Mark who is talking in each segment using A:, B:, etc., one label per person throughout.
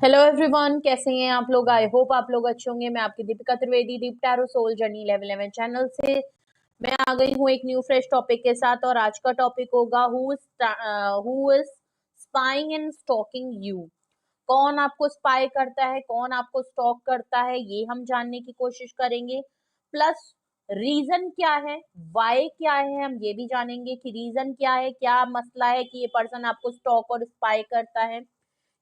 A: Hello everyone, कैसे हैं आप लोग। आई होप आप लोग अच्छे होंगे। मैं आपकी Deepika Trivedi, Deep tarot soul journey level 11 channel से मैं आ गई हूँ एक न्यू फ्रेश टॉपिक के साथ। और आज का टॉपिक होगा who is spying and stalking you. कौन आपको स्पाई करता है, कौन आपको स्टॉक करता है, ये हम जानने की कोशिश करेंगे। प्लस रीजन क्या है, वाई क्या है, हम ये भी जानेंगे कि रीजन क्या है, क्या मसला है कि ये पर्सन आपको स्टॉक और स्पाई करता है,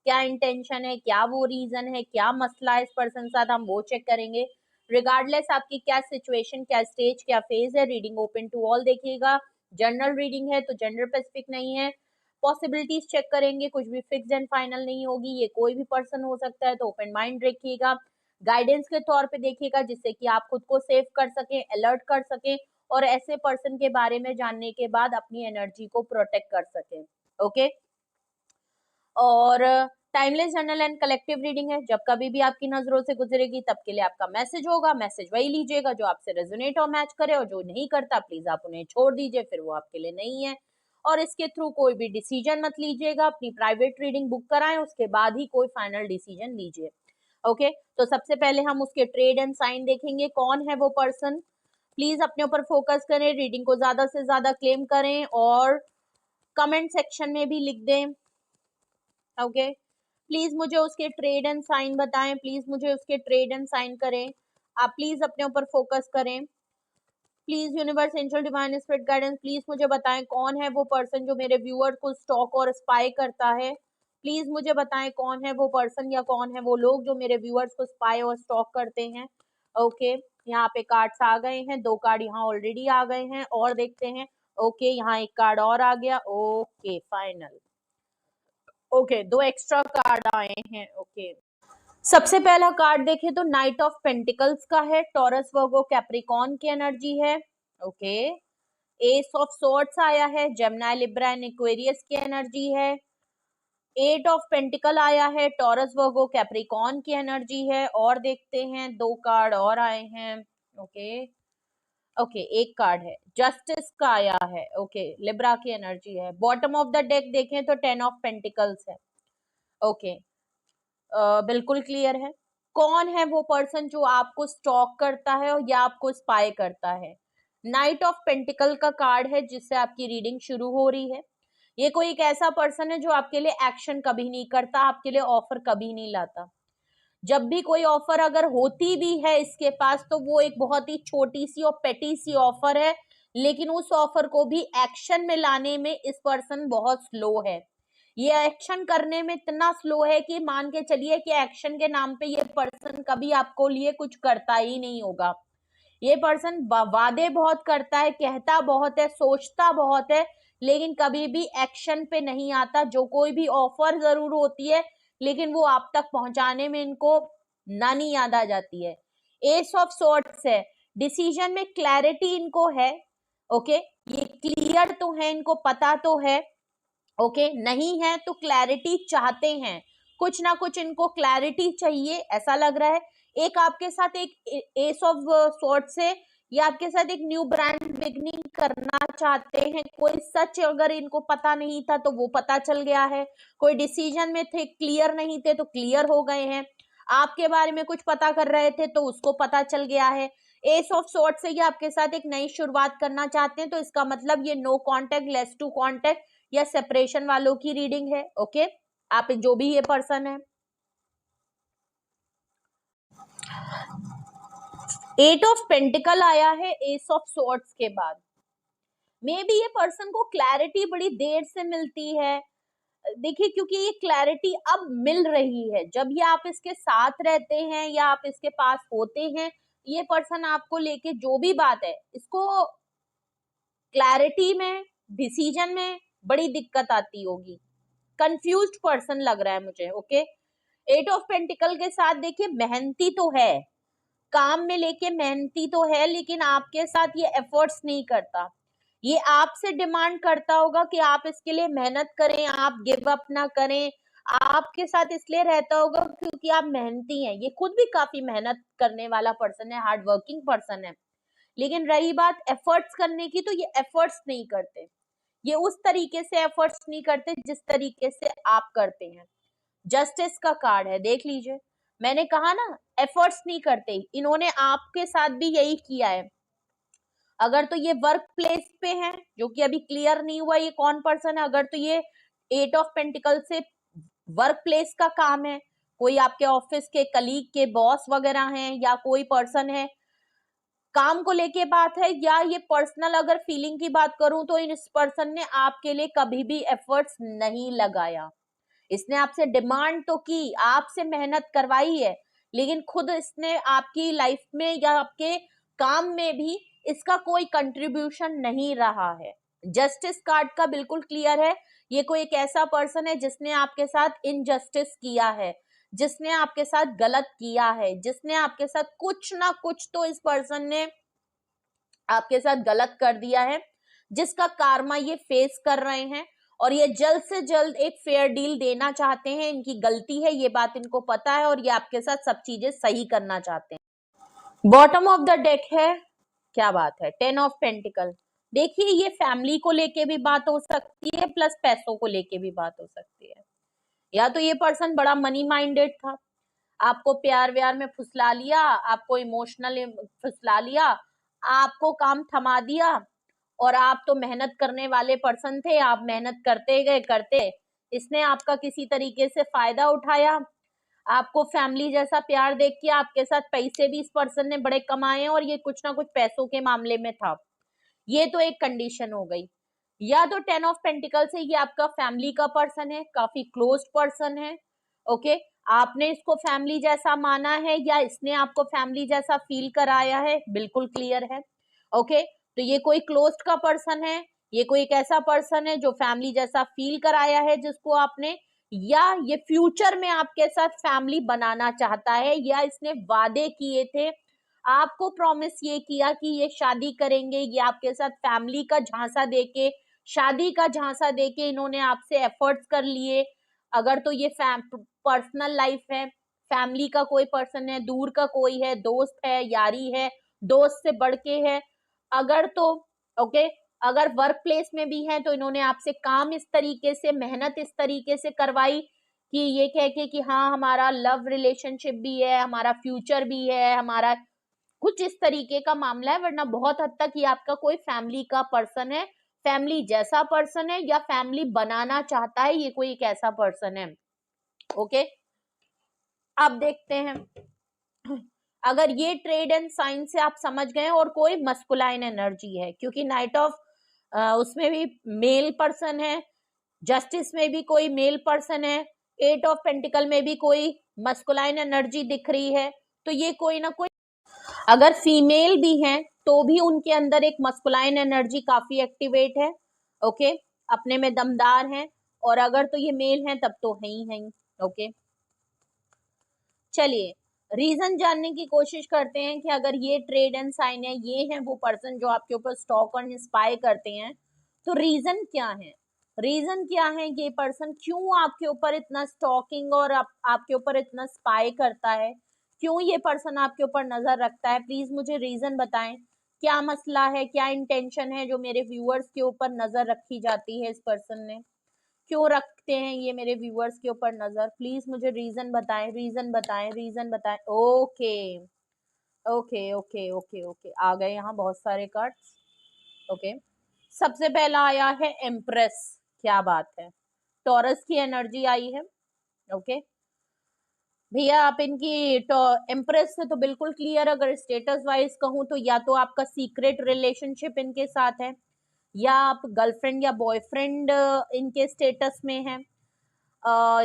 A: क्या इंटेंशन है, क्या वो रीजन है, क्या मसला है इस पर्सन के साथ, हम वो चेक करेंगे। रिगार्डलेस आपकी क्या सिचुएशन, क्या स्टेज, क्या फेज है, रीडिंग ओपन टू ऑल देखिएगा। जनरल रीडिंग है तो जेंडर स्पेसिफिक नहीं है। पॉसिबिलिटीज चेक करेंगे, कुछ भी फिक्स एंड फाइनल नहीं होगी, ये कोई भी पर्सन हो सकता है, तो ओपन माइंड रखिएगा। गाइडेंस के तौर पे देखिएगा जिससे कि आप खुद को सेव कर सकें, अलर्ट कर सकें और ऐसे पर्सन के बारे में जानने के बाद अपनी एनर्जी को प्रोटेक्ट कर सकें। ओके। और timeless general and collective reading है। जब कभी भी आपकी नजरों से गुजरेगी तब के लिए आपका मैसेज होगा, मैसेज वही लीजिएगा जो आपसे रेजोनेट और मैच करे, और जो नहीं करता प्लीज आप उन्हें छोड़ दीजिए, फिर वो आपके लिए नहीं है। और इसके थ्रू कोई भी डिसीजन मत लीजिएगा, अपनी प्राइवेट रीडिंग बुक कराएं, उसके बाद ही कोई फाइनल डिसीजन लीजिए। ओके, तो सबसे पहले हम उसके ट्रेड एंड साइन देखेंगे, कौन है वो पर्सन। प्लीज अपने ऊपर फोकस करें, रीडिंग को ज्यादा से ज्यादा क्लेम करें और कमेंट सेक्शन में भी लिख दें। ओके, प्लीज मुझे उसके ट्रेड एंड साइन बताएं, प्लीज मुझे उसके ट्रेड एंड साइन करें। आप प्लीज अपने ऊपर फोकस करें। Please universe, angel, divine spirit guidance, please मुझे बताएं कौन है वो पर्सन जो मेरे व्यूअर को स्टॉक और स्पाई करता है। प्लीज मुझे बताएं कौन है वो पर्सन या कौन है वो लोग जो मेरे व्यूअर्स को स्पाई और स्टॉक करते हैं। ओके, यहाँ पे कार्ड्स आ गए हैं, 2 कार्ड यहाँ ऑलरेडी आ गए हैं और देखते हैं। ओके, यहाँ एक कार्ड और आ गया। Okay, final. Okay, 2 extra card आए हैं। ओके, सबसे पहला कार्ड देखें तो नाइट ऑफ पेंटिकल्स का है, टॉरस वर्गो कैप्रिकॉन की एनर्जी है। ओके, एस ऑफ सोर्ड्स आया है, जेमिनी लिब्रा एंड एक्वेरियस की एनर्जी है। 8 ऑफ पेंटिकल आया है, टॉरस वर्गो कैप्रिकॉन की एनर्जी है। और देखते हैं, 2 कार्ड और आए हैं। ओके ओके, एक कार्ड है जस्टिस का आया है। ओके, लिब्रा की एनर्जी है। बॉटम ऑफ द डेक देखें तो 10 ऑफ पेंटिकल्स है। ओके, बिल्कुल क्लियर है। कौन है वो पर्सन जो आपको स्टॉक करता है या आपको स्पाई करता है। नाइट ऑफ पेंटिकल का कार्ड है जिससे आपकी रीडिंग शुरू हो रही है। ये कोई एक ऐसा पर्सन है जो आपके लिए एक्शन कभी नहीं करता, आपके लिए ऑफर कभी नहीं लाता। जब भी कोई ऑफर अगर होती भी है इसके पास तो वो एक बहुत ही छोटी सी और पेटी सी ऑफर है, लेकिन उस ऑफर को भी एक्शन में लाने में इस पर्सन बहुत स्लो है। ये एक्शन करने में इतना स्लो है कि मान के चलिए कि एक्शन के नाम पे ये पर्सन कभी आपको लिए कुछ करता ही नहीं होगा। ये पर्सन वादे बहुत करता है, कहता बहुत है, सोचता बहुत है, लेकिन कभी भी एक्शन पे नहीं आता। जो कोई भी ऑफर जरूर होती है लेकिन वो आप तक पहुंचाने में इनको नानी याद आ जाती है। एस ऑफ सॉर्ड्स है, डिसीजन में क्लैरिटी इनको है। ओके, ये क्लियर तो है, इनको पता तो है। ओके, नहीं है तो क्लैरिटी चाहते हैं, कुछ ना कुछ इनको क्लैरिटी चाहिए ऐसा लग रहा है। एक आपके साथ एक एस ऑफ सॉर्ड से ये आपके साथ एक न्यू ब्रांड बिगनिंग करना चाहते हैं। कोई सच अगर इनको पता नहीं था तो वो पता चल गया है, कोई डिसीजन में थे क्लियर नहीं थे तो क्लियर हो गए हैं, आपके बारे में कुछ पता कर रहे थे तो उसको पता चल गया है। एस ऑफ सॉर्ड से ये आपके साथ एक नई शुरुआत करना चाहते हैं, तो इसका मतलब ये no contact, less to contact या सेपरेशन वालों की रीडिंग है। ओके, आप जो भी ये पर्सन है। 8 ऑफ पेंटिकल आया है एस ऑफ सॉर्ड्स के बाद। मे बी ये पर्सन को क्लैरिटी बड़ी देर से मिलती है। देखिए, क्योंकि ये क्लैरिटी अब मिल रही है जब ये आप इसके साथ रहते हैं या आप इसके पास होते हैं। ये पर्सन आपको लेके जो भी बात है, इसको क्लैरिटी में, डिसीजन में बड़ी दिक्कत आती होगी। कंफ्यूज्ड पर्सन लग रहा है मुझे। ओके, 8 ऑफ पेंटिकल के साथ देखिए मेहनती तो है, काम में लेके मेहनती तो है, लेकिन आपके साथ ये एफर्ट्स नहीं करता। ये आपसे डिमांड करता होगा कि आप इसके लिए मेहनत करें, आप गिव अप ना करें। आपके साथ इसलिए रहता होगा क्योंकि आप मेहनती हैं। ये खुद भी काफी मेहनत करने वाला पर्सन है, हार्ड वर्किंग पर्सन है, लेकिन रही बात एफर्ट्स करने की तो ये एफर्ट्स नहीं करते। ये उस तरीके से एफर्ट्स नहीं करते जिस तरीके से आप करते हैं। जस्टिस का कार्ड है, देख लीजिए। मैंने कहा ना एफर्ट्स नहीं करते, इन्होंने आपके साथ भी यही किया है। अगर तो ये वर्क प्लेस पे है, जो कि अभी क्लियर नहीं हुआ ये कौन पर्सन है, अगर तो ये 8 ऑफ पेंटिकल से वर्क प्लेस का काम है, कोई आपके ऑफिस के कलीग के बॉस वगैरह हैं, या कोई पर्सन है काम को लेके बात है, या ये पर्सनल अगर फीलिंग की बात करूं तो इस पर्सन ने आपके लिए कभी भी एफर्ट्स नहीं लगाया। इसने आपसे डिमांड तो की, आपसे मेहनत करवाई है, लेकिन खुद इसने आपकी लाइफ में या आपके काम में भी इसका कोई कंट्रीब्यूशन नहीं रहा है। जस्टिस कार्ड का बिल्कुल क्लियर है, ये कोई एक ऐसा पर्सन है जिसने आपके साथ इनजस्टिस किया है, जिसने आपके साथ गलत किया है, जिसने आपके साथ कुछ ना कुछ तो इस पर्सन ने आपके साथ गलत कर दिया है, जिसका कार्मा ये फेस कर रहे हैं, और ये जल्द से जल्द एक फेयर डील देना चाहते हैं। इनकी गलती है, ये बात इनको पता है, और ये आपके साथ सब चीजें सही करना चाहते हैं। बॉटम ऑफ द डेक है, क्या बात है, 10 ऑफ पेंटिकल। देखिए ये फैमिली को लेके भी बात हो सकती है, प्लस पैसों को लेके भी बात हो सकती है। या तो ये पर्सन बड़ा मनी माइंडेड था, आपको प्यार व्यार में फुसला लिया, आपको इमोशनल फुसला लिया, आपको काम थमा दिया, और आप तो मेहनत करने वाले पर्सन थे, आप मेहनत करते गए करते, इसने आपका किसी तरीके से फायदा उठाया, आपको फैमिली जैसा प्यार देख के आपके साथ पैसे भी इस पर्सन ने बड़े कमाए, और ये कुछ ना कुछ पैसों के मामले में था। ये तो एक कंडीशन हो गई। या तो 10 ऑफ पेंटिकल से ये आपका फैमिली का पर्सन है, काफी क्लोज पर्सन है, ओके, आपने इसको फैमिली जैसा माना है, या इसने आपको फैमिली जैसा फील कराया है, बिल्कुल क्लियर है, ओके। तो ये कोई क्लोज का पर्सन है, ये कोई एक ऐसा पर्सन है जो फैमिली जैसा फील कराया है जिसको आपने, या ये फ्यूचर में आपके साथ फैमिली बनाना चाहता है, या इसने वादे किए थे, आपको प्रॉमिस ये किया कि ये शादी करेंगे, ये आपके साथ फैमिली का झांसा देके, शादी का झांसा देके इन्होंने आपसे एफर्ट्स कर लिए। अगर तो ये पर्सनल लाइफ है, फैमिली का कोई पर्सन है, दूर का कोई है, दोस्त है, यारी है, दोस्त से बढ़ के है, अगर तो ओके, अगर वर्क प्लेस में भी है तो इन्होंने आपसे काम इस तरीके से, मेहनत इस तरीके से करवाई कि ये कह के कि हाँ हमारा लव रिलेशनशिप भी है, हमारा फ्यूचर भी है, हमारा कुछ इस तरीके का मामला है। वरना बहुत हद तक ये आपका कोई फैमिली का पर्सन है, फैमिली जैसा पर्सन है, या फैमिली बनाना चाहता है, ये कोई एक ऐसा पर्सन है, ओके। अब देखते हैं, अगर ये ट्रेड एंड साइन से आप समझ गए और कोई मस्कुलाइन एनर्जी है, क्योंकि नाइट ऑफ उसमें भी मेल पर्सन है, जस्टिस में भी कोई मेल पर्सन है, 8 ऑफ पेंटिकल में भी कोई मस्कुलाइन एनर्जी दिख रही है, तो ये कोई ना कोई, अगर फीमेल भी हैं तो भी उनके अंदर एक मस्कुलाइन एनर्जी काफी एक्टिवेट है, ओके, अपने में दमदार हैं, और अगर तो ये मेल हैं तब तो है ही, ओके। चलिए रीजन जानने की कोशिश करते हैं कि अगर ये ट्रेड एंड साइन है, ये है वो पर्सन जो आपके ऊपर स्टॉक और इंस्पायर करते हैं, तो रीजन क्या है, रीजन क्या है, ये पर्सन क्यों आपके ऊपर इतना स्टॉकिंग और आपके ऊपर इतना स्पाई करता है, क्यों ये पर्सन आपके ऊपर नजर रखता है, प्लीज मुझे रीजन बताएं। क्या मसला है, क्या इंटेंशन है जो मेरे व्यूअर्स के ऊपर नजर रखी जाती है, इस पर्सन ने क्यों रखते हैं ये मेरे व्यूअर्स के ऊपर नजर, प्लीज मुझे रीजन बताएं, रीजन बताएं, रीजन बताएं। Okay okay okay okay okay, आ गए यहाँ बहुत सारे कार्ड्स, ओके। सबसे पहला आया है एम्प्रेस, क्या बात है, टॉरस की एनर्जी आई है, ओके भैया। आप इनकी एम्प्रेस से तो बिल्कुल क्लियर, अगर स्टेटस वाइज कहूँ तो या तो आपका सीक्रेट रिलेशनशिप इनके साथ है, या आप गर्लफ्रेंड या बॉयफ्रेंड इनके स्टेटस में है,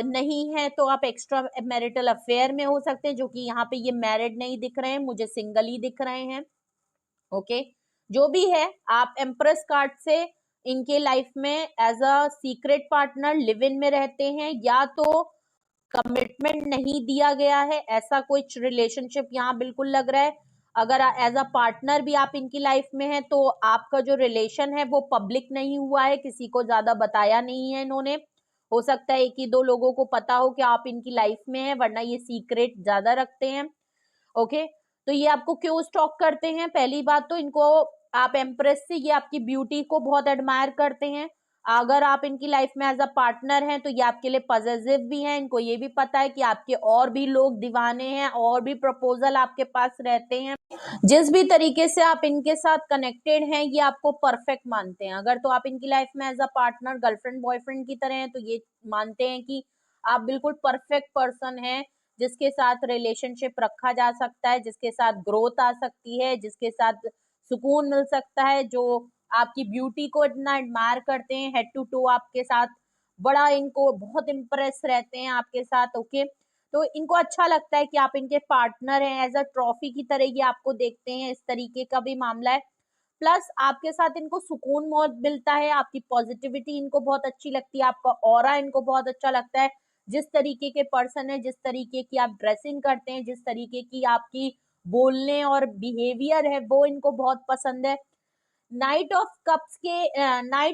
A: नहीं है तो आप एक्स्ट्रा मैरिटल अफेयर में हो सकते हैं, जो कि यहाँ पे ये मैरिड नहीं दिख रहे हैं, मुझे सिंगल ही दिख रहे हैं, ओके। जो भी है, आप एम्प्रेस कार्ड से इनके लाइफ में as a secret partner live in में रहते हैं, या तो कमिटमेंट नहीं दिया गया है, ऐसा कोई रिलेशनशिप यहाँ बिल्कुल लग रहा है। अगर एज अ पार्टनर भी आप इनकी लाइफ में है तो आपका जो रिलेशन है वो पब्लिक नहीं हुआ है, किसी को ज्यादा बताया नहीं है इन्होंने, हो सकता है कि 2 लोगों को पता हो कि आप इनकी लाइफ में है, वरना ये सीक्रेट ज्यादा रखते हैं, ओके। तो ये आपको क्यों स्टॉक करते हैं, पहली बात तो इनको आप एम्प्रेस से ये आपकी ब्यूटी को बहुत एडमायर करते हैं, अगर आप इनकी लाइफ में एज अ पार्टनर हैं तो ये आपके लिए पॉजिटिव भी हैं, इनको ये भी पता है कि आपके और भी लोग दीवाने हैं, और भी प्रपोजल आपके पास रहते हैं। जिस भी तरीके से आप इनके साथ कनेक्टेड हैं ये आपको परफेक्ट मानते हैं। अगर तो आप इनकी लाइफ में as a partner girlfriend boyfriend की तरह हैं तो ये मानते हैं कि आप बिल्कुल परफेक्ट पर्सन हैं, जिसके साथ रिलेशनशिप रखा जा सकता है, जिसके साथ ग्रोथ आ सकती है, जिसके साथ सुकून मिल सकता है, जो आपकी ब्यूटी को इतना एडमायर करते हैं, हेड टू टो आपके साथ बड़ा इनको बहुत इम्प्रेस रहते हैं आपके साथ। ओके, तो इनको अच्छा लगता है कि आप इनके पार्टनर हैं, एज अ ट्रॉफी की तरह ये आपको देखते हैं, इस तरीके का भी मामला है। प्लस आपके साथ इनको सुकून बहुत मिलता है, आपकी पॉजिटिविटी इनको बहुत अच्छी लगती है, आपका ऑरा इनको बहुत अच्छा लगता है, जिस तरीके के पर्सन है, जिस तरीके की आप ड्रेसिंग करते हैं, जिस तरीके की आपकी बोलने और बिहेवियर है वो इनको बहुत पसंद है। नाइट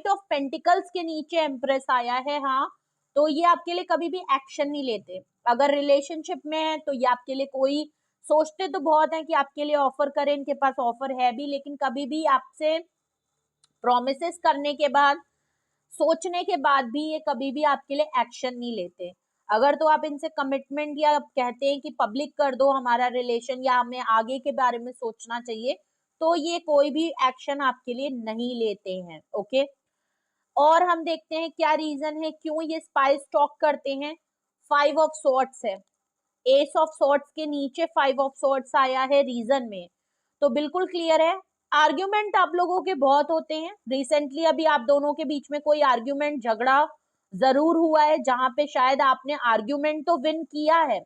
A: ऑफ पेंटिकल्स के नीचे एम्प्रेस आया है, हाँ, तो ये आपके लिए कभी भी एक्शन नहीं लेते। अगर रिलेशनशिप में है तो ये आपके लिए कोई सोचते तो बहुत है कि आपके लिए ऑफर करें, इनके पास ऑफर है भी, लेकिन कभी भी आपसे प्रोमिसेस करने के बाद, सोचने के बाद भी ये कभी भी आपके लिए एक्शन नहीं लेते। अगर तो आप इनसे कमिटमेंट या कहते हैं कि पब्लिक कर दो हमारा रिलेशन या हमें आगे के बारे में सोचना चाहिए, तो ये कोई भी एक्शन आपके लिए नहीं लेते हैं। ओके, और हम देखते हैं क्या रीजन है क्यों ये स्पाइस टॉक करते हैं। 5 ऑफ सॉर्ट्स है, एस ऑफ सॉर्ट्स के नीचे 5 ऑफ सॉर्ट्स आया है रीजन में, तो बिल्कुल क्लियर है। आर्ग्यूमेंट आप लोगों के बहुत होते हैं, रिसेंटली अभी आप दोनों के बीच में कोई आर्ग्यूमेंट झगड़ा जरूर हुआ है, जहां पे शायद आपने आर्ग्यूमेंट तो विन किया है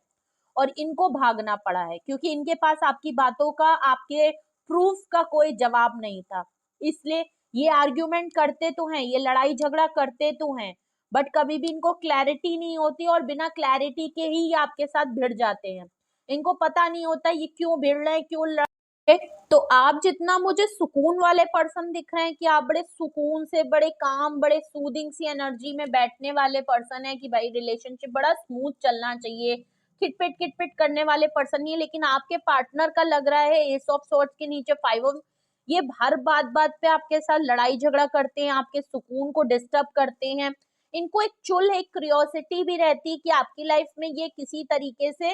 A: और इनको भागना पड़ा है, क्योंकि इनके पास आपकी बातों का, आपके प्रूफ का कोई जवाब नहीं था। इसलिए ये आर्ग्यूमेंट करते तो हैं, ये लड़ाई झगड़ा करते तो हैं, बट कभी भी इनको क्लैरिटी नहीं होती और बिना क्लैरिटी के ही ये आपके साथ भिड़ जाते हैं। इनको पता नहीं होता ये क्यों भिड़ रहे हैं, क्यों लड़ रहे हैं। तो आप जितना मुझे सुकून वाले पर्सन दिख रहे हैं कि आप बड़े सुकून से, बड़े काम, बड़े सूदिंग सी एनर्जी में बैठने वाले पर्सन है कि भाई रिलेशनशिप बड़ा स्मूथ चलना चाहिए, खिटपिट खिटपिट करने वाले पर्सन नहीं है, लेकिन आपके पार्टनर का लग रहा है एस ऑफ सॉर्ट्स के नीचे 5 ऑफ, ये हर बात बात पे आपके साथ लड़ाई झगड़ा करते हैं, आपके सुकून को डिस्टर्ब करते हैं। इनको एक चुल, एक क्यूरियोसिटी भी रहती है कि आपकी लाइफ में ये किसी तरीके से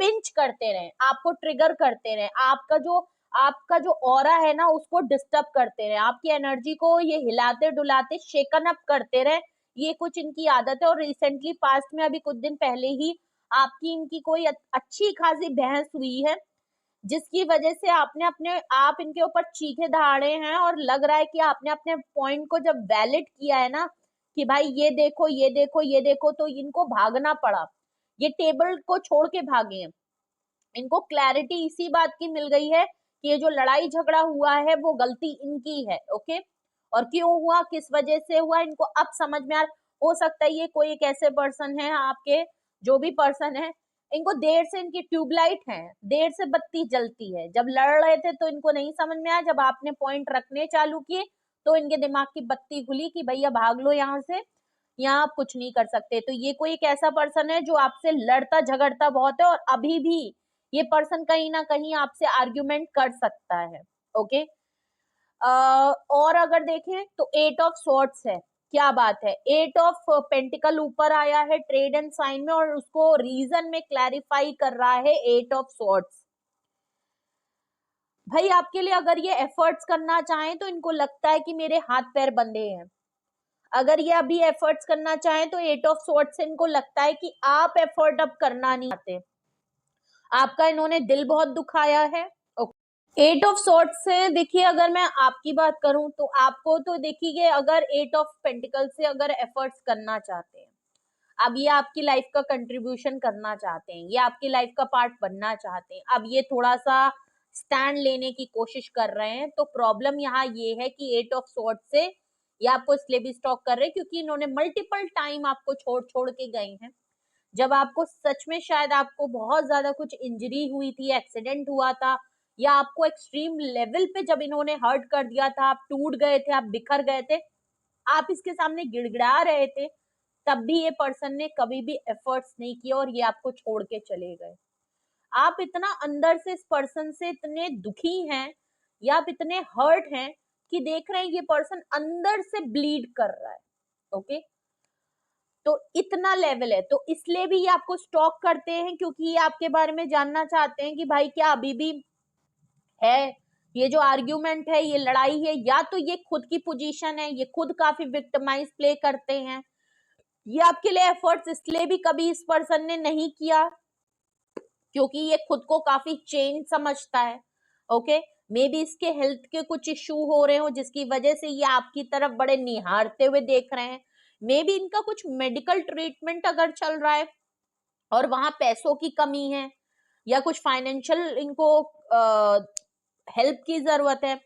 A: पिंच करते रहे, आपको ट्रिगर करते रहे, आपका जो ऑरा है ना उसको डिस्टर्ब करते रहे, आपकी एनर्जी को ये हिलाते डुलाते शेकन अप करते रहे। ये कुछ इनकी आदत है। और रिसेंटली पास्ट में अभी कुछ दिन पहले ही आपकी इनकी कोई अच्छी खासी बहस हुई है, जिसकी वजह से आप इनके ऊपर चीखे दहाड़े हैं, और लग रहा है कि आपने अपने पॉइंट को जब वैलिड किया है ना कि भाई ये देखो ये देखो ये देखो, तो इनको भागना पड़ा, ये टेबल को छोड़ के भागे हैं। इनको क्लैरिटी इसी बात की मिल गई है कि ये जो लड़ाई झगड़ा हुआ है वो गलती इनकी है। ओके, और क्यों हुआ, किस वजह से हुआ, इनको अब समझ में आ, हो सकता है ये कोई एक ऐसे पर्सन है, आपके जो भी पर्सन है, इनको देर से, इनकी ट्यूबलाइट है, देर से बत्ती जलती है। जब लड़ रहे थे तो इनको नहीं समझ में आया, जब आपने पॉइंट रखने चालू किए तो इनके दिमाग की बत्ती खुली कि भैया भाग लो यहाँ से, यहाँ आप कुछ नहीं कर सकते। तो ये कोई एक ऐसा पर्सन है जो आपसे लड़ता झगड़ता बहुत है, और अभी भी ये पर्सन कहीं ना कहीं आपसे आर्ग्यूमेंट कर सकता है। ओके, और अगर देखें तो 8 ऑफ सॉर्ट्स है, क्या बात है, 8 ऑफ पेंटिकल ऊपर आया है ट्रेड एंड साइन में, और उसको रीजन में क्लैरिफाई कर रहा है 8 ऑफ सॉर्ट्स। भाई आपके लिए अगर ये एफर्ट्स करना चाहें तो इनको लगता है कि मेरे हाथ पैर बंधे हैं। अगर ये अभी एफर्ट्स करना चाहें तो 8 ऑफ सॉर्ट्स से इनको लगता है कि आप एफर्ट अब करना नहीं चाहते, आपका इन्होंने दिल बहुत दुखाया है। 8 ऑफ सॉर्ट्स से देखिए, अगर मैं आपकी बात करूं तो आपको तो देखिए, अगर 8 ऑफ पेंटिकल से अगर एफर्ट्स करना चाहते हैं, अब ये आपकी लाइफ का कंट्रीब्यूशन करना चाहते हैं, ये आपकी लाइफ का पार्ट बनना चाहते हैं, अब ये थोड़ा सा स्टैंड लेने की कोशिश कर रहे हैं, तो प्रॉब्लम यहाँ ये है कि 8 ऑफ सॉर्ट्स से ये आपको इसलिए भी स्टॉक कर रहे हैं क्योंकि इन्होंने मल्टीपल टाइम आपको छोड़ छोड़ के गए हैं। जब आपको सच में शायद आपको बहुत ज्यादा कुछ इंजरी हुई थी, एक्सीडेंट हुआ था, या आपको एक्सट्रीम लेवल पे जब इन्होंने हर्ट कर दिया था, आप टूट गए थे, आप बिखर गए थे, आप इसके सामने गिड़गिड़ा रहे थे, तब भी ये पर्सन ने कभी भी एफर्ट्स नहीं किया और ये आपको छोड़ के चले गए। आप इतना अंदर से इस पर्सन से इतने दुखी हैं, या आप इतने हर्ट हैं कि देख रहे हैं ये पर्सन अंदर से ब्लीड कर रहा है। ओके, तो इतना लेवल है। तो इसलिए भी ये आपको स्टॉक करते हैं, क्योंकि ये आपके बारे में जानना चाहते हैं कि भाई क्या अभी भी है ये जो आर्ग्यूमेंट है, ये लड़ाई है, या तो ये खुद की पोजीशन है, ये खुद काफी विक्टिमाइज प्ले करते हैं, ये आपके लिए एफर्ट्स इसलिए भी कभी इस पर्सन ने नहीं किया क्योंकि ये खुद को काफी चेंज समझता है। ओके, मे बी इसके हेल्थ के कुछ इश्यू हो रहे हो जिसकी वजह से ये आपकी तरफ बड़े निहारते हुए देख रहे हैं। मे बी इनका कुछ मेडिकल ट्रीटमेंट अगर चल रहा है और वहां पैसों की कमी है, या कुछ फाइनेंशियल इनको हेल्प की जरूरत है,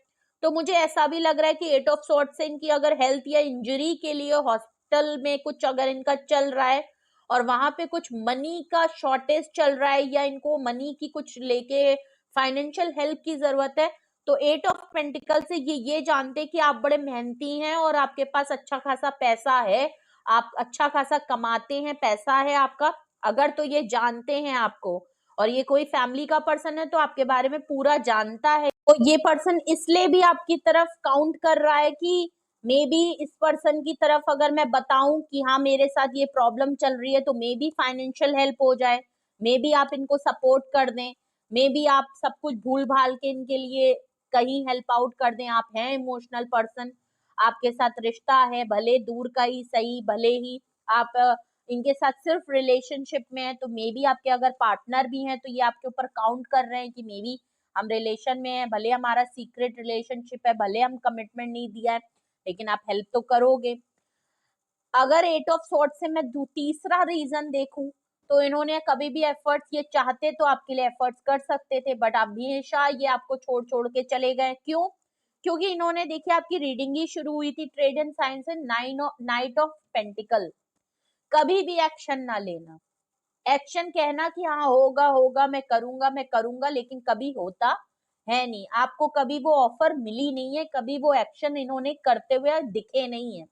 A: तो मुझे ऐसा भी लग रहा है कि 8 ऑफ सॉर्ट्स से इनकी अगर हेल्थ या इंजरी के लिए हॉस्पिटल में कुछ अगर इनका चल रहा है और वहां पे कुछ मनी का शॉर्टेज चल रहा है, या इनको मनी की कुछ लेके फाइनेंशियल हेल्प की जरूरत है, तो 8 ऑफ पेंटिकल से ये जानते हैं कि आप बड़े मेहनती हैं और आपके पास अच्छा खासा पैसा है, आप अच्छा खासा कमाते हैं, पैसा है आपका, अगर तो ये जानते हैं आपको, और ये कोई फैमिली का पर्सन है तो आपके बारे में पूरा जानता है, तो ये पर्सन इसलिए भी आपकी तरफ काउंट कर रहा है कि मे बी इस पर्सन की तरफ अगर मैं बताऊं कि हाँ मेरे साथ ये प्रॉब्लम चल रही है, तो मे बी फाइनेंशियल हेल्प हो जाए, मे बी आप इनको सपोर्ट कर दें, मे बी आप सब कुछ भूल भाल के इनके लिए कहीं हेल्प आउट कर दें। आप हैं इमोशनल पर्सन, आपके साथ रिश्ता है, भले दूर का ही सही, भले ही आप इनके साथ सिर्फ रिलेशनशिप में है, तो मे बी आपके अगर पार्टनर भी हैं तो ये आपके ऊपर काउंट कर रहे हैं कि मे बी हम रिलेशन में है, भले हमारा सीक्रेट रिलेशनशिप है, भले हम कमिटमेंट नहीं दिया है, लेकिन आप हेल्प तो करोगे। अगर 8 ऑफ सॉर्ट्स से मैं तीसरा रीजन देखूं, तो इन्होंने कभी भी एफर्ट्स, ये चाहते तो आपके लिए एफर्ट्स कर सकते थे, बट आप हमेशा ये आपको छोड़ छोड़ के चले गए। क्यों? क्योंकि इन्होंने देखिए आपकी रीडिंग ही शुरू हुई थी ट्रेड एंड साइंस से नाइट ऑफ पेंटिकल, कभी भी एक्शन ना लेना, एक्शन कहना कि हाँ होगा होगा मैं करूंगा, लेकिन कभी होता है नहीं, आपको कभी वो ऑफर मिली नहीं है, कभी वो एक्शन इन्होंने करते हुए दिखे नहीं है।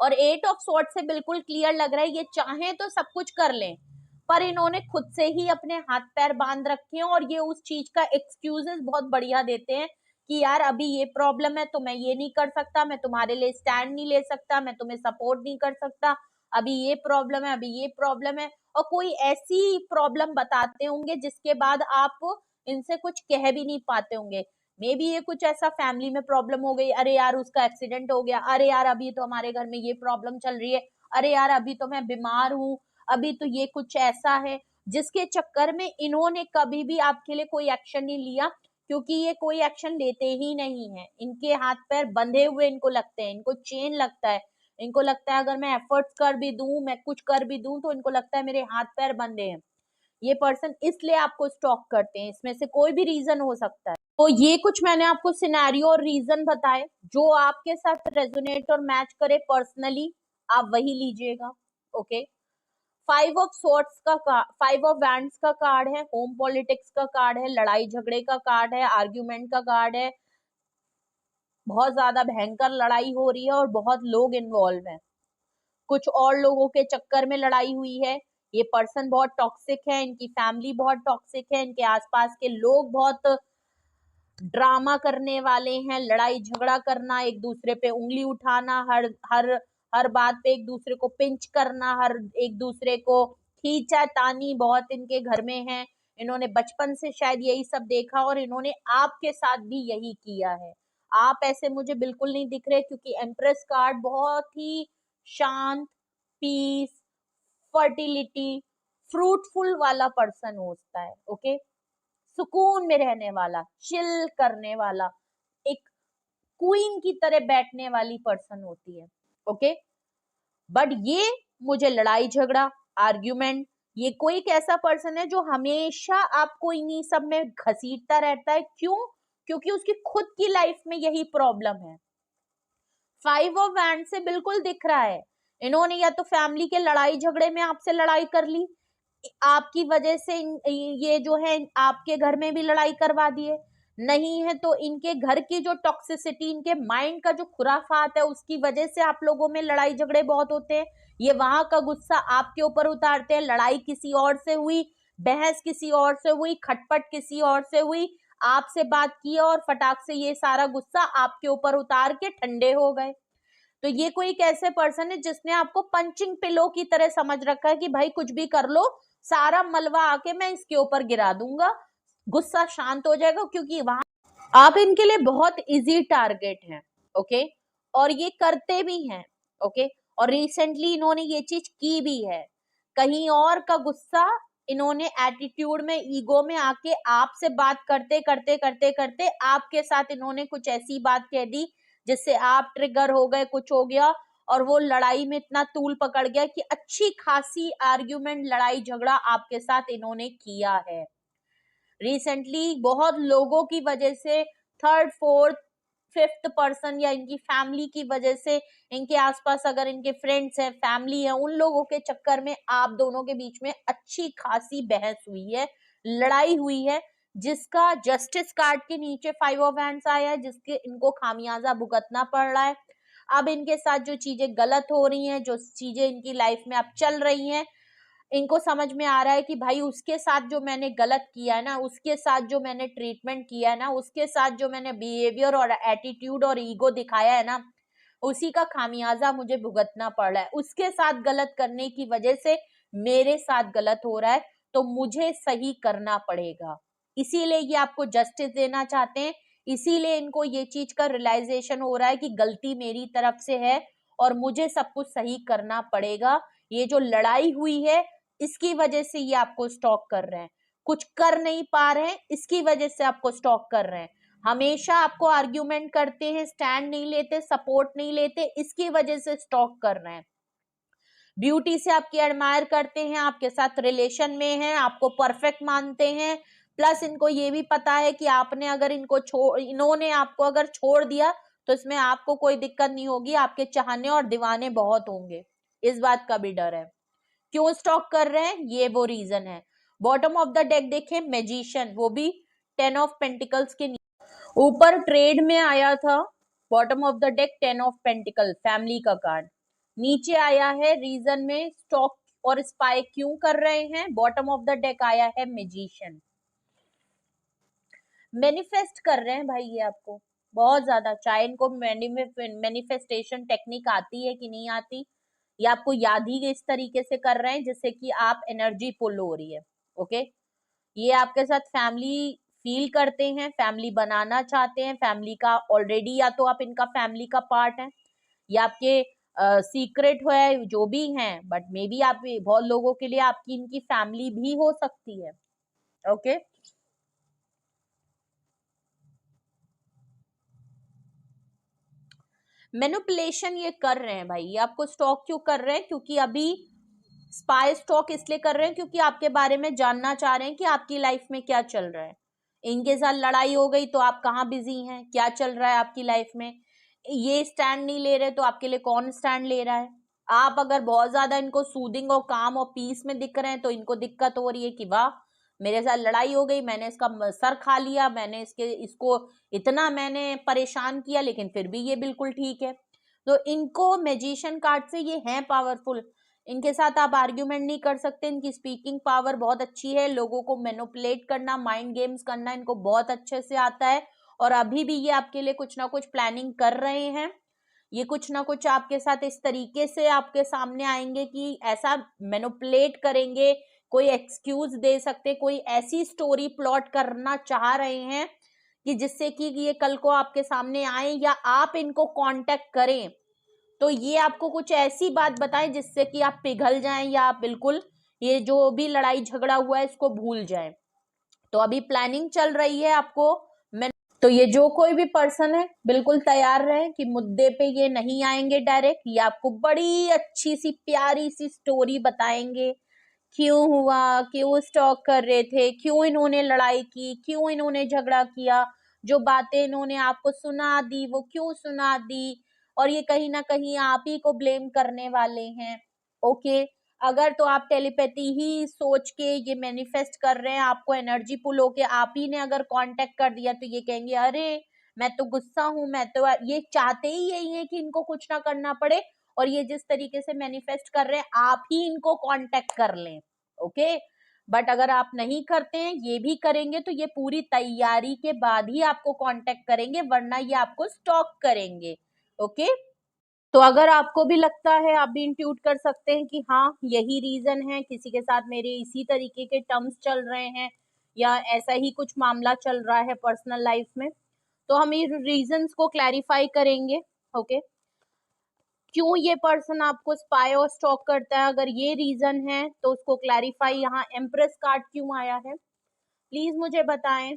A: और 8 ऑफ सॉर्ट से बिल्कुल क्लियर लग रहा है ये चाहे तो सब कुछ कर लें, पर इन्होंने खुद से ही अपने हाथ पैर बांध रखे हैं, और ये उस चीज का एक्सक्यूजेस बहुत बढ़िया देते हैं कि यार अभी ये प्रॉब्लम है तो मैं ये नहीं कर सकता, मैं तुम्हारे लिए स्टैंड नहीं ले सकता, मैं तुम्हें सपोर्ट नहीं कर सकता, अभी ये प्रॉब्लम है, अभी ये प्रॉब्लम है, और कोई ऐसी प्रॉब्लम बताते होंगे जिसके बाद आप इनसे कुछ कह भी नहीं पाते होंगे। मे बी ये कुछ ऐसा फैमिली में प्रॉब्लम हो गई, अरे यार उसका एक्सीडेंट हो गया, अरे यार अभी तो हमारे घर में ये प्रॉब्लम चल रही है, अरे यार अभी तो मैं बीमार हूँ, अभी तो ये कुछ ऐसा है, जिसके चक्कर में इन्होंने कभी भी आपके लिए कोई एक्शन नहीं लिया, क्योंकि ये कोई एक्शन लेते ही नहीं है, इनके हाथ पैर बंधे हुए इनको लगते हैं, इनको चेन लगता है, इनको लगता है अगर मैं एफर्ट्स कर भी दूं, मैं कुछ कर भी दूं, तो इनको लगता है मेरे हाथ पैर बंधे हैं। ये पर्सन इसलिए आपको स्टॉक करते हैं, इसमें से कोई भी रीजन हो सकता है। तो ये कुछ मैंने आपको सिनेरियो और रीजन बताए, जो आपके साथ रेजोनेट और मैच करे पर्सनली आप वही लीजिएगा। ओके, 5 ऑफ सॉर्ट्स का 5 ऑफ वैंड्स का कार्ड है, होम पॉलिटिक्स का कार्ड है, लड़ाई झगड़े का कार्ड है, आर्ग्यूमेंट का कार्ड है, बहुत ज्यादा भयंकर लड़ाई हो रही है और बहुत लोग इन्वॉल्व हैं, कुछ और लोगों के चक्कर में लड़ाई हुई है, ये पर्सन बहुत टॉक्सिक है, इनकी फैमिली बहुत टॉक्सिक है, इनके आसपास के लोग बहुत ड्रामा करने वाले हैं, लड़ाई झगड़ा करना, एक दूसरे पे उंगली उठाना, हर हर हर बात पे एक दूसरे को पिंच करना, हर एक दूसरे को खींचा तानी बहुत इनके घर में है, इन्होंने बचपन से शायद यही सब देखा और इन्होंने आपके साथ भी यही किया है। आप ऐसे मुझे बिल्कुल नहीं दिख रहे, क्योंकि एम्प्रेस कार्ड बहुत ही शांत, पीस, फर्टिलिटी, फ्रूटफुल वाला पर्सन होता है। ओके, सुकून में रहने वाला, चिल करने वाला, एक क्वीन की तरह बैठने वाली पर्सन होती है। ओके, बट ये मुझे लड़ाई झगड़ा, आर्ग्यूमेंट, ये कोई एक ऐसा पर्सन है जो हमेशा आपको इन्हीं सब में घसीटता रहता है। क्यों? क्योंकि उसकी खुद की लाइफ में यही प्रॉब्लम है। 5 ऑफ वैंड से बिल्कुल दिख रहा है, इन्होंने या तो फैमिली के लड़ाई झगड़े में आपसे लड़ाई कर ली, आपकी वजह से ये जो है आपके घर में भी लड़ाई करवा दिए, नहीं है तो इनके घर की जो टॉक्सिसिटी, इनके माइंड का जो खुराफात है, उसकी वजह से आप लोगों में लड़ाई झगड़े बहुत होते हैं, ये वहां का गुस्सा आपके ऊपर उतारते हैं, लड़ाई किसी और से हुई, बहस किसी और से हुई, खटपट किसी और से हुई, आपसे बात की और फटाक से ये सारा गुस्सा आपके ऊपर उतार के ठंडे हो गए। तो ये कोई एक ऐसे पर्सन है जिसने आपको पंचिंग पिलो की तरह समझ रखा है कि भाई कुछ भी कर लो, सारा मलबा आके मैं इसके ऊपर गिरा दूंगा, गुस्सा शांत हो जाएगा, क्योंकि वहां आप इनके लिए बहुत इजी टारगेट हैं। ओके, और ये करते भी हैं। ओके, और रिसेंटली इन्होंने ये चीज की भी है। कहीं और का गुस्सा इन्होंने एटीट्यूड में, ईगो में आके आपसे बात करते करते करते करते आपके साथ इन्होंने कुछ ऐसी बात कह दी जिससे आप ट्रिगर हो गए, कुछ हो गया, और वो लड़ाई में इतना तूल पकड़ गया कि अच्छी खासी आर्ग्यूमेंट, लड़ाई झगड़ा आपके साथ इन्होंने किया है। रिसेंटली बहुत लोगों की वजह से, थर्ड फोर्थ फिफ्थ पर्सन या इनकी फैमिली की वजह से, इनके आसपास अगर इनके फ्रेंड्स हैं, फैमिली है, उन लोगों के चक्कर में आप दोनों के बीच में अच्छी खासी बहस हुई है, लड़ाई हुई है, जिसका जस्टिस कार्ड के नीचे 5 ऑफ हैंड्स आया है, जिसके इनको खामियाजा भुगतना पड़ रहा है। अब इनके साथ जो चीजें गलत हो रही हैं, जो चीजें इनकी लाइफ में अब चल रही हैं, इनको समझ में आ रहा है कि भाई उसके साथ जो मैंने गलत किया है ना, उसके साथ जो मैंने ट्रीटमेंट किया है ना, उसके साथ जो मैंने बिहेवियर और एटीट्यूड और ईगो दिखाया है ना, उसी का खामियाजा मुझे भुगतना पड़ रहा है। उसके साथ गलत करने की वजह से मेरे साथ गलत हो रहा है, तो मुझे सही करना पड़ेगा। इसीलिए ये आपको जस्टिस देना चाहते हैं, इसीलिए इनको ये चीज का रियलाइजेशन हो रहा है कि गलती मेरी तरफ से है और मुझे सब कुछ सही करना पड़ेगा। ये जो लड़ाई हुई है इसकी वजह से ये आपको स्टॉक कर रहे हैं, कुछ कर नहीं पा रहे हैं इसकी वजह से आपको स्टॉक कर रहे हैं, हमेशा आपको आर्ग्यूमेंट करते हैं, स्टैंड नहीं लेते, सपोर्ट नहीं लेते, इसकी वजह से स्टॉक कर रहे हैं। ब्यूटी से आपकी एडमायर करते हैं, आपके साथ रिलेशन में हैं, आपको परफेक्ट मानते हैं, प्लस इनको ये भी पता है कि आपने अगर इन्होंने आपको अगर छोड़ दिया तो इसमें आपको कोई दिक्कत नहीं होगी, आपके चाहने और दीवाने बहुत होंगे, इस बात का भी डर है। क्यों स्टॉक कर रहे हैं, ये वो रीजन है। बॉटम ऑफ द डेक देखें, मैजिशियन, वो भी 10 ऑफ पेंटिकल्स के ऊपर ट्रेड में आया था। Bottom of the deck 10 of pentacle, family का कार्ड नीचे आया है। रीजन में स्टॉक और स्पाई क्यों कर रहे हैं, बॉटम ऑफ द डेक आया है मैजिशियन। मैनिफेस्ट कर रहे हैं भाई ये आपको बहुत ज्यादा, चाहे इनको मैनिफेस्टेशन टेक्निक आती है कि नहीं आती, ये आपको याद ही इस तरीके से कर रहे हैं जिससे कि आप एनर्जी पुल हो रही है। ओके, ये आपके साथ फैमिली फील करते हैं, फैमिली बनाना चाहते हैं, फैमिली का ऑलरेडी, या तो आप इनका फैमिली का पार्ट है या आपके सीक्रेट है, जो भी हैं, बट मे बी आप बहुत लोगों के लिए आपकी इनकी फैमिली भी हो सकती है। ओके, मैनिपुलेशन ये कर रहे हैं भाई, ये आपको स्टॉक क्यों कर रहे हैं, क्योंकि अभी स्पाई स्टॉक इसलिए कर रहे हैं क्योंकि आपके बारे में जानना चाह रहे हैं कि आपकी लाइफ में क्या चल रहा है। इनके साथ लड़ाई हो गई तो आप कहाँ बिजी हैं, क्या चल रहा है आपकी लाइफ में, ये स्टैंड नहीं ले रहे तो आपके लिए कौन स्टैंड ले रहा है। आप अगर बहुत ज्यादा इनको सूदिंग और काम और पीस में दिख रहे हैं तो इनको दिक्कत हो रही है कि वाह मेरे साथ लड़ाई हो गई, मैंने इसका सर खा लिया, मैंने इसको इतना मैंने परेशान किया, लेकिन फिर भी ये बिल्कुल ठीक है। तो इनको मैजिशियन कार्ड से ये है पावरफुल, इनके साथ आप आर्ग्यूमेंट नहीं कर सकते, इनकी स्पीकिंग पावर बहुत अच्छी है, लोगों को मैनिपुलेट करना, माइंड गेम्स करना इनको बहुत अच्छे से आता है। और अभी भी ये आपके लिए कुछ ना कुछ प्लानिंग कर रहे हैं, ये कुछ ना कुछ आपके साथ इस तरीके से आपके सामने आएंगे कि ऐसा मैनिपुलेट करेंगे, कोई एक्सक्यूज दे सकते, कोई ऐसी स्टोरी प्लॉट करना चाह रहे हैं कि जिससे कि ये कल को आपके सामने आए या आप इनको कांटेक्ट करें तो ये आपको कुछ ऐसी बात बताएं जिससे कि आप पिघल जाएं या आप बिल्कुल ये जो भी लड़ाई झगड़ा हुआ है इसको भूल जाएं। तो अभी प्लानिंग चल रही है आपको। मैं तो ये जो कोई भी पर्सन है बिल्कुल तैयार रहे कि मुद्दे पे ये नहीं आएंगे डायरेक्ट, ये आपको बड़ी अच्छी सी प्यारी सी स्टोरी बताएंगे, क्यों हुआ, क्यों स्टॉक कर रहे थे, क्यों इन्होंने लड़ाई की, क्यों इन्होंने झगड़ा किया, जो बातें इन्होंने आपको सुना दी वो क्यों सुना दी, और ये कहीं ना कहीं आप ही को ब्लेम करने वाले हैं। ओके, अगर तो आप टेलीपैथी ही सोच के ये मैनिफेस्ट कर रहे हैं, आपको एनर्जी पुल होके आप ही ने अगर कांटेक्ट कर दिया तो ये कहेंगे अरे मैं तो गुस्सा हूं, मैं तो, ये चाहते ही यही है कि इनको कुछ ना करना पड़े और ये जिस तरीके से मैनिफेस्ट कर रहे हैं आप ही इनको कांटेक्ट कर लें। ओके, बट अगर आप नहीं करते हैं, ये भी करेंगे तो ये पूरी तैयारी के बाद ही आपको कांटेक्ट करेंगे, वरना ये आपको स्टॉक करेंगे। ओके, तो अगर आपको भी लगता है, आप भी इंट्यूट कर सकते हैं कि हाँ यही रीजन है, किसी के साथ मेरे इसी तरीके के टर्म्स चल रहे हैं या ऐसा ही कुछ मामला चल रहा है पर्सनल लाइफ में, तो हम ये रीजंस को क्लैरिफाई करेंगे। ओके, क्यों ये पर्सन आपको स्पाई और स्टॉक करता है, अगर ये रीजन है तो उसको क्लैरिफाई। यहाँ एम्प्रेस कार्ड क्यों आया है, प्लीज मुझे बताएं।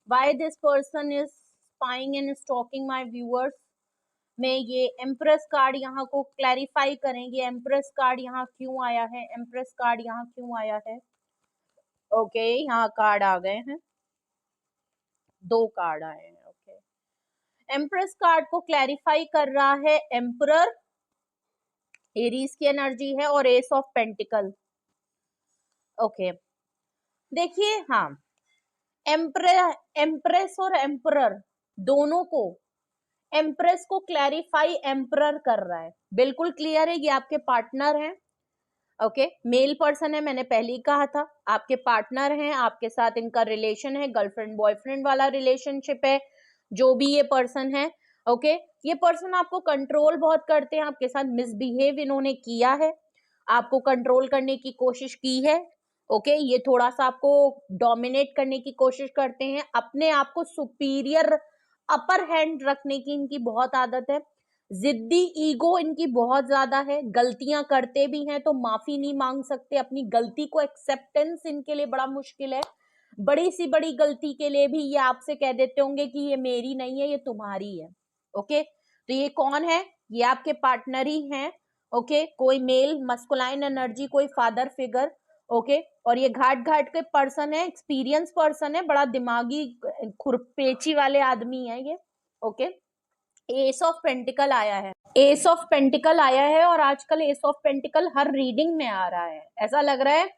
A: Why this person is spying and stalking my viewers, में ये एम्प्रेस कार्ड यहाँ को क्लैरिफाई करेंगे। एम्प्रेस कार्ड यहाँ क्यों आया है, एम्प्रेस कार्ड यहाँ क्यों आया है। ओके, यहाँ कार्ड आ गए हैं, 2 कार्ड आए हैं। ओके, एम्प्रेस कार्ड को क्लैरिफाई कर रहा है एम्परर, एरीज की एनर्जी है, और एस ऑफ पेंटिकल। ओके, देखिए, हाँ, एम्प्रेस और एम्परर दोनों को, एम्प्रेस को क्लैरिफाई एम्परर कर रहा है। बिल्कुल क्लियर है, ये आपके पार्टनर हैं। ओके, मेल पर्सन है, मैंने पहले ही कहा था, आपके पार्टनर हैं, आपके साथ इनका रिलेशन है, गर्लफ्रेंड बॉयफ्रेंड वाला रिलेशनशिप है, जो भी ये पर्सन है। ओके, ये पर्सन आपको कंट्रोल बहुत करते हैं, आपके साथ मिसबिहेव इन्होंने किया है, आपको कंट्रोल करने की कोशिश की है। ओके, ये थोड़ा सा आपको डोमिनेट करने की कोशिश करते हैं, अपने आप को सुपीरियर, अपर हैंड रखने की इनकी बहुत आदत है। जिद्दी ईगो इनकी बहुत ज्यादा है, गलतियां करते भी हैं तो माफी नहीं मांग सकते, अपनी गलती को एक्सेप्टेंस इनके लिए बड़ा मुश्किल है। बड़ी सी बड़ी गलती के लिए भी ये आपसे कह देते होंगे कि ये मेरी नहीं है, ये तुम्हारी है। ओके, तो ये कौन है, ये आपके पार्टनर ही हैं। ओके, कोई मेल मस्कुलाइन एनर्जी, कोई फादर फिगर। ओके, और ये घाट घाट के पर्सन है, एक्सपीरियंस पर्सन है, बड़ा दिमागी खुरपेची वाले आदमी है ये। ओके, एस ऑफ पेंटिकल आया है, एस ऑफ पेंटिकल आया है, और आजकल S of pentacle her reading में आ रहा है। ऐसा लग रहा है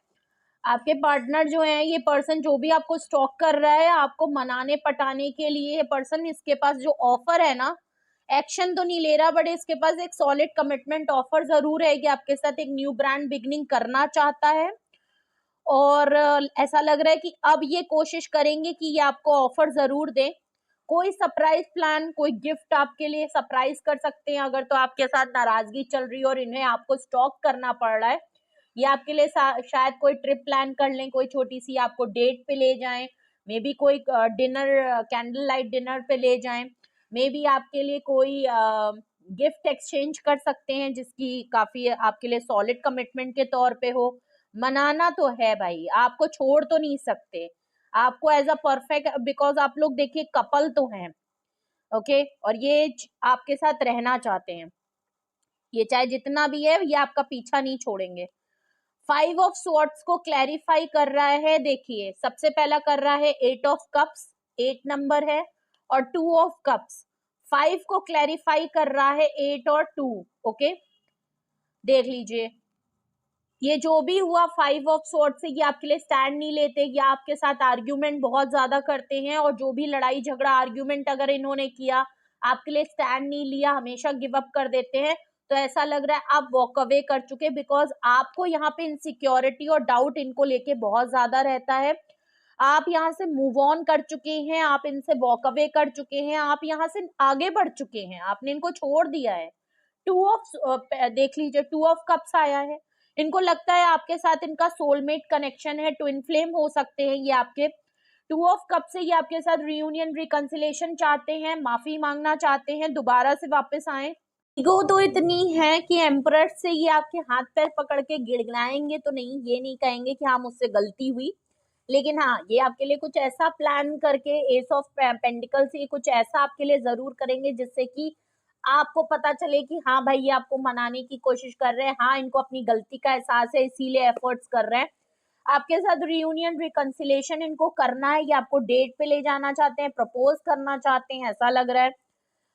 A: आपके पार्टनर जो है, ये पर्सन जो भी आपको स्टॉक कर रहा है, आपको मनाने पटाने के लिए, ये पर्सन, इसके पास जो ऑफर है ना, एक्शन तो नहीं ले रहा, बट इसके पास एक सॉलिड कमिटमेंट ऑफर जरूर है कि आपके साथ एक न्यू ब्रांड बिगनिंग करना चाहता है। और ऐसा लग रहा है कि अब ये कोशिश करेंगे कि ये आपको ऑफर जरूर दें। कोई सरप्राइज प्लान, कोई गिफ्ट आपके लिए सरप्राइज कर सकते हैं, अगर तो आपके साथ नाराजगी चल रही है और इन्हें आपको स्टॉक करना पड़ रहा है, या आपके लिए शायद कोई ट्रिप प्लान कर लें, कोई छोटी सी आपको डेट पे ले जाएं, मे बी कोई डिनर, कैंडल लाइट डिनर पे ले जाएं, मे बी आपके लिए कोई गिफ्ट एक्सचेंज कर सकते हैं जिसकी काफी आपके लिए सॉलिड कमिटमेंट के तौर पे हो। मनाना तो है भाई, आपको छोड़ तो नहीं सकते, आपको एज अ परफेक्ट, बिकॉज आप लोग देखिए कपल तो हैं। ओके, और ये आपके साथ रहना चाहते हैं, ये चाहे जितना भी है, ये आपका पीछा नहीं छोड़ेंगे। 5 ऑफ स्वॉर्ड्स को क्लैरिफाई कर रहा है, देखिए सबसे पहला कर रहा है 8 ऑफ कप्स, 8 नंबर है, और 2 ऑफ कप्स, 5 को क्लैरिफाई कर रहा है 8 और 2। ओके, देख लीजिए, ये जो भी हुआ 5 ऑफ स्वॉर्ड से, ये आपके लिए स्टैंड नहीं लेते, ये आपके साथ आर्ग्यूमेंट बहुत ज्यादा करते हैं, और जो भी लड़ाई झगड़ा आर्ग्यूमेंट अगर इन्होंने किया, आपके लिए स्टैंड नहीं लिया, हमेशा गिव अप कर देते हैं। तो ऐसा लग रहा है आप वॉक अवे कर चुके, बिकॉज आपको यहाँ पे इनसिक्योरिटी और डाउट इनको लेके बहुत ज्यादा रहता है। आप यहाँ से मूव ऑन कर चुके हैं, आप इनसे वॉक अवे कर चुके हैं, आप यहाँ से आगे बढ़ चुके हैं, आपने इनको छोड़ दिया है। 2 ऑफ, देख लीजिए 2 ऑफ कप्स आया है, इनको लगता है आपके साथ इनका सोलमेट कनेक्शन है, ट्विन फ्लेम हो सकते हैं ये आपके। 2 ऑफ कप से ये आपके साथ रियूनियन रिकंसिलेशन चाहते हैं, माफी मांगना चाहते हैं, दोबारा से वापस आए। ईगो तो इतनी है कि एम्परर से ये आपके हाथ पैर पकड़ के गिड़गिड़ाएंगे तो नहीं, ये नहीं कहेंगे कि हाँ मुझसे गलती हुई, लेकिन हाँ ये आपके लिए कुछ ऐसा प्लान करके, एस ऑफ पेंटिकल से कुछ ऐसा आपके लिए जरूर करेंगे जिससे कि आपको पता चले कि हाँ भाई ये आपको मनाने की कोशिश कर रहे हैं, हाँ इनको अपनी गलती का एहसास है, इसीलिए एफर्ट्स कर रहे हैं। आपके साथ रियूनियन रिकंसिलेशन इनको करना है, ये आपको डेट पे ले जाना चाहते हैं, प्रपोज करना चाहते हैं, ऐसा लग रहा है।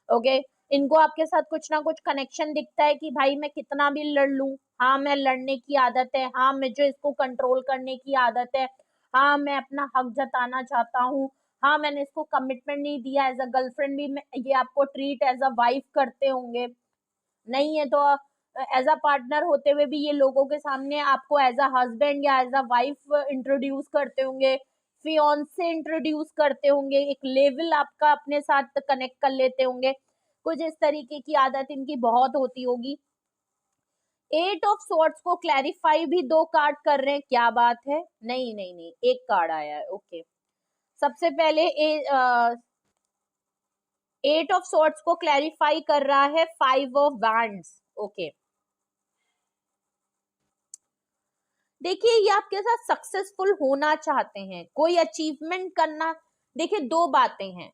A: ओके, इनको आपके साथ कुछ ना कुछ कनेक्शन दिखता है कि भाई मैं कितना भी लड़ लूं, हाँ मैं लड़ने की आदत है, हाँ मुझे इसको कंट्रोल करने की आदत है, हाँ मैं अपना हक जताना चाहता हूँ, हाँ मैंने इसको कमिटमेंट नहीं दिया, एज अ गर्लफ्रेंड भी ये आपको ट्रीट एज अ वाइफ करते होंगे, नहीं है तो एज अ पार्टनर होते हुए भी ये लोगों के सामने आपको एज अ हस्बैंड या एज अ वाइफ इंट्रोड्यूस करते होंगे, फियांसे इंट्रोड्यूस करते होंगे, एक लेवल आपका अपने साथ कनेक्ट कर लेते होंगे। कुछ इस तरीके की आदत इनकी बहुत होती होगी। 8 ऑफ सॉर्ट्स को क्लैरिफाई भी 2 कार्ड कर रहे हैं, क्या बात है? नहीं नहीं नहीं, एक कार्ड आया है। ओके, सबसे पहले 8 ऑफ सॉर्ट्स को क्लैरिफाई कर रहा है 5 ऑफ वैंड्स। ओके, देखिए ये आपके साथ सक्सेसफुल होना चाहते हैं, कोई अचीवमेंट करना। देखिए दो बातें हैं,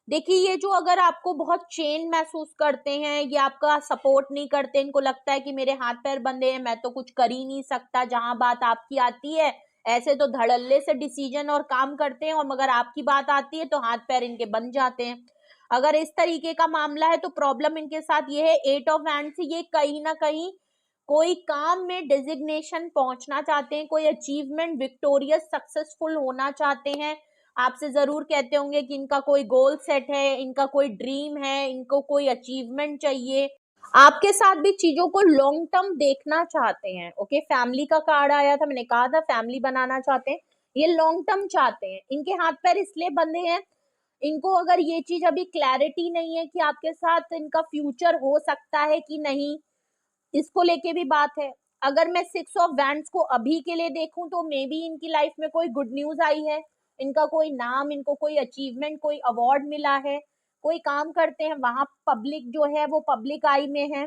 A: देखिए ये जो अगर आपको बहुत चेन महसूस करते हैं, ये आपका सपोर्ट नहीं करते, इनको लगता है कि मेरे हाथ पैर बंधे हैं, मैं तो कुछ कर ही नहीं सकता, जहां बात आपकी आती है ऐसे तो धड़ल्ले से डिसीजन और काम करते हैं, और मगर आपकी बात आती है तो हाथ पैर इनके बंध जाते हैं। अगर इस तरीके का मामला है तो प्रॉब्लम इनके साथ ये है 8 ऑफ हैंड्स, ये कहीं ना कहीं कोई काम में डेजिग्नेशन पहुंचना चाहते हैं, कोई अचीवमेंट, विक्टोरियस, सक्सेसफुल होना चाहते हैं। आपसे जरूर कहते होंगे कि इनका कोई गोल सेट है, इनका कोई ड्रीम है, इनको कोई अचीवमेंट चाहिए, आपके साथ भी चीजों को लॉन्ग टर्म देखना चाहते हैं। ओके, फैमिली का कार्ड आया था, मैंने कहा था फैमिली बनाना चाहते हैं, ये लॉन्ग टर्म चाहते हैं। इनके हाथ पैर इसलिए बंधे हैं, इनको अगर ये चीज अभी क्लैरिटी नहीं है कि आपके साथ इनका फ्यूचर हो सकता है कि नहीं, इसको लेके भी बात है। अगर मैं 6 ऑफ वैंड्स को अभी के लिए देखूं तो मे बी इनकी लाइफ में कोई गुड न्यूज आई है, इनका कोई नाम, इनको कोई अचीवमेंट, कोई अवार्ड मिला है, कोई काम करते हैं वहां पब्लिक जो है वो पब्लिक आई में है,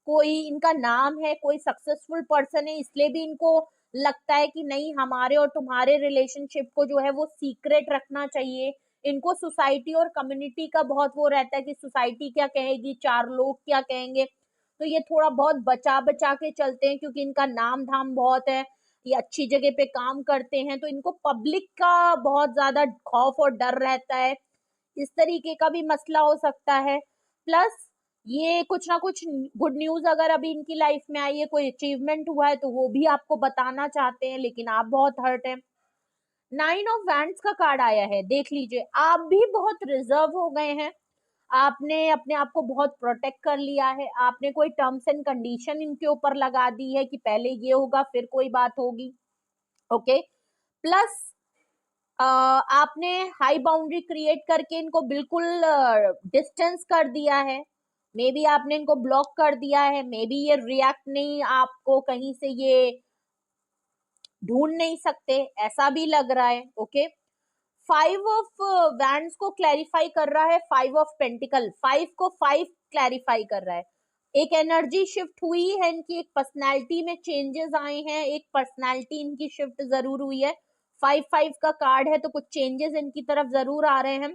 A: कोई इनका नाम है, कोई सक्सेसफुल पर्सन है, इसलिए भी इनको लगता है कि नहीं हमारे और तुम्हारे रिलेशनशिप को जो है वो सीक्रेट रखना चाहिए। इनको सोसाइटी और कम्युनिटी का बहुत वो रहता है कि सोसाइटी क्या कहेगी, 4 लोग क्या कहेंगे, तो ये थोड़ा बहुत बचा बचा के चलते हैं क्योंकि इनका नाम धाम बहुत है, ये अच्छी जगह पे काम करते हैं, तो इनको पब्लिक का बहुत ज्यादा खौफ और डर रहता है, इस तरीके का भी मसला हो सकता है। प्लस ये कुछ ना कुछ गुड न्यूज अगर अभी इनकी लाइफ में आई है, कोई अचीवमेंट हुआ है तो वो भी आपको बताना चाहते हैं, लेकिन आप बहुत हर्ट हैं। 9 ऑफ वैंड्स का कार्ड आया है, देख लीजिए आप भी बहुत रिजर्व हो गए हैं, आपने अपने आप को बहुत प्रोटेक्ट कर लिया है, आपने कोई टर्म्स एंड कंडीशन इनके ऊपर लगा दी है कि पहले ये होगा फिर कोई बात होगी। ओके, प्लस आपने हाई बाउंड्री क्रिएट करके इनको बिल्कुल डिस्टेंस कर दिया है, मे बी आपने इनको ब्लॉक कर दिया है, मे बी ये रिएक्ट नहीं, आपको कहीं से ये ढूंढ नहीं सकते, ऐसा भी लग रहा है। ओके, 5 ऑफ वैंड्स को क्लैरिफाई कर रहा है 5 ऑफ पेंटिकल, 5 को 5 क्लैरिफाई कर रहा है, एक एनर्जी शिफ्ट हुई है इनकी, एक पर्सनैलिटी में चेंजेस आए हैं, एक पर्सनैलिटी इनकी शिफ्ट जरूर हुई है। 5-5 का कार्ड है तो कुछ चेंजेस इनकी तरफ जरूर आ रहे हैं।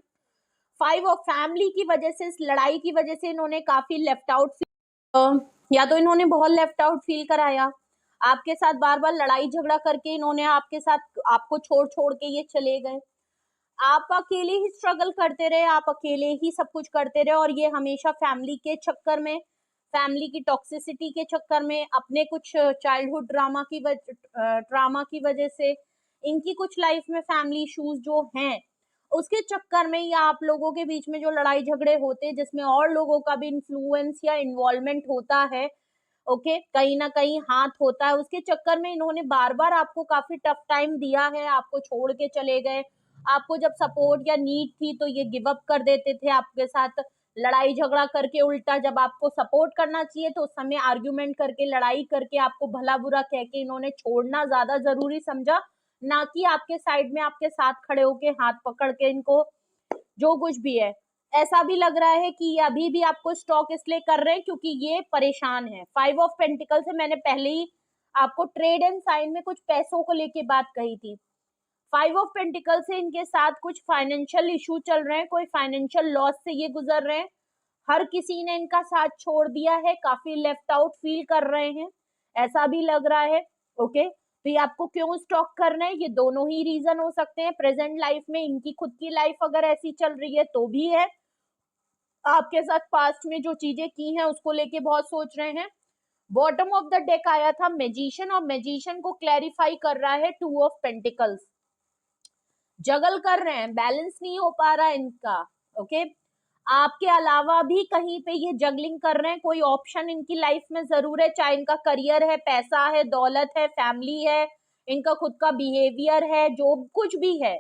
A: 5 ऑफ फैमिली की वजह से, इस लड़ाई की वजह से इन्होंने काफी लेफ्ट आउट, या तो इन्होंने बहुत लेफ्ट आउट फील कराया, आपके साथ बार बार लड़ाई झगड़ा करके इन्होंने आपके साथ, आपको छोड़ छोड़ के ये चले गए, आप अकेले ही स्ट्रगल करते रहे, आप अकेले ही सब कुछ करते रहे, और ये हमेशा फैमिली के चक्कर में, फैमिली की टॉक्सिसिटी के चक्कर में, अपने कुछ चाइल्डहुड ट्रामा की वजह से, इनकी कुछ लाइफ में फैमिली इश्यूज जो हैं उसके चक्कर में, या आप लोगों के बीच में जो लड़ाई झगड़े होते हैं जिसमें और लोगों का भी इन्फ्लुएंस या इन्वॉल्वमेंट होता है, ओके, कहीं ना कहीं हाथ होता है, उसके चक्कर में इन्होंने बार बार आपको काफी टफ टाइम दिया है, आपको छोड़ के चले गए, आपको जब सपोर्ट या नीड थी तो ये गिव अप कर देते थे, आपके साथ लड़ाई झगड़ा करके, उल्टा जब आपको सपोर्ट करना चाहिए तो उस समय आर्ग्यूमेंट करके, लड़ाई करके, आपको भला बुरा कह के इन्होंने छोड़ना ज्यादा जरूरी समझा, ना कि आपके साइड में आपके साथ खड़े होके हाथ पकड़ के इनको जो कुछ भी है। ऐसा भी लग रहा है कि ये अभी भी आपको स्टॉक इसलिए कर रहे हैं क्योंकि ये परेशान है। 5 ऑफ पेंटिकल से मैंने पहले ही आपको ट्रेड एंड साइन में कुछ पैसों को लेके बात कही थी। 5 ऑफ पेंटिकल से इनके साथ कुछ फाइनेंशियल इशू चल रहे हैं, कोई फाइनेंशियल लॉस से ये गुजर रहे हैं, हर किसी ने इनका साथ छोड़ दिया है, काफी लेफ्ट आउट फील कर रहे हैं, ऐसा भी लग रहा है। ओके, तो ये आपको क्यों स्टॉक करना है, ये दोनों ही रीजन हो सकते हैं। प्रेजेंट लाइफ में इनकी खुद की लाइफ अगर ऐसी चल रही है तो भी है, आपके साथ पास्ट में जो चीजें की हैं उसको लेके बहुत सोच रहे हैं। बॉटम ऑफ द डेक आया था मैजिशियन, और मैजिशियन को क्लैरिफाई कर रहा है 2 ऑफ पेंटिकल्स, जगल कर रहे हैं, बैलेंस नहीं हो पा रहा है इनका। ओके, आपके अलावा भी कहीं पे ये जगलिंग कर रहे हैं, कोई ऑप्शन इनकी लाइफ में जरूर है, चाहे इनका करियर है, पैसा है, दौलत है, फैमिली है, इनका खुद का बिहेवियर है, जो कुछ भी है,